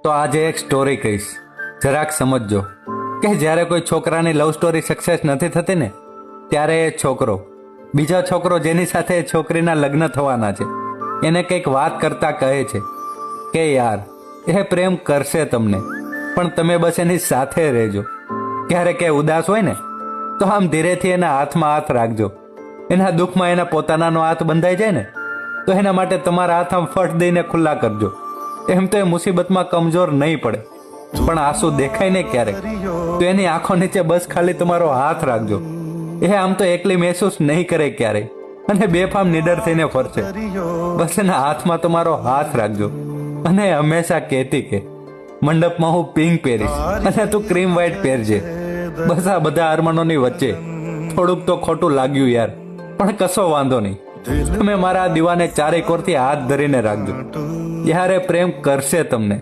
તો આજે એક સ્ટોરી કહીશ, જરાક સમજજો કે જ્યારે કોઈ છોકરાની લવ સ્ટોરી સક્સેસ નથી થતી ને, ત્યારે એ છોકરો બીજો છોકરો જેની સાથે એ છોકરીના લગ્ન થવાના છે એને કંઈક વાત કરતા કહે છે કે યાર એ પ્રેમ કરશે તમને, પણ તમે બસ એની સાથે રહેજો. ક્યારેક એ ઉદાસ હોય ને તો આમ ધીરેથી એના હાથમાં હાથ રાખજો. એના દુઃખમાં એના પોતાનાનો હાથ બંધાઈ જાય ને તો એના માટે તમારા હાથ આમ ફટ દઈને ખુલ્લા કરજો. એમ તો એ મુસીબતમાં કમજોર નહીં પડે, પણ આંસુ દેખાય ને ક્યારેક તો એની આંખો નીચે બસ ખાલી તમારો હાથ રાખજો. એ આમ તો એકલી મહેસૂસ નહીં કરે ક્યારેય અને બેફામ નીડર થઈને ફરશે. બસ એના હાથમાં તમારો હાથ રાખજો અને હંમેશા કહેતી કે મંડપમાં હું પિંક પહેરીશ અને તું ક્રીમ વ્હાઈટ પહેરજે. બસ આ બધા અરમાનોની વચ્ચે થોડુંક તો ખોટું લાગ્યું યાર, પણ કશો વાંધો નહીં. તમે મારા આ દીવાને ચારે કોરથી હાથ ધરીને રાખજો. યારે પ્રેમ કરશે તમને.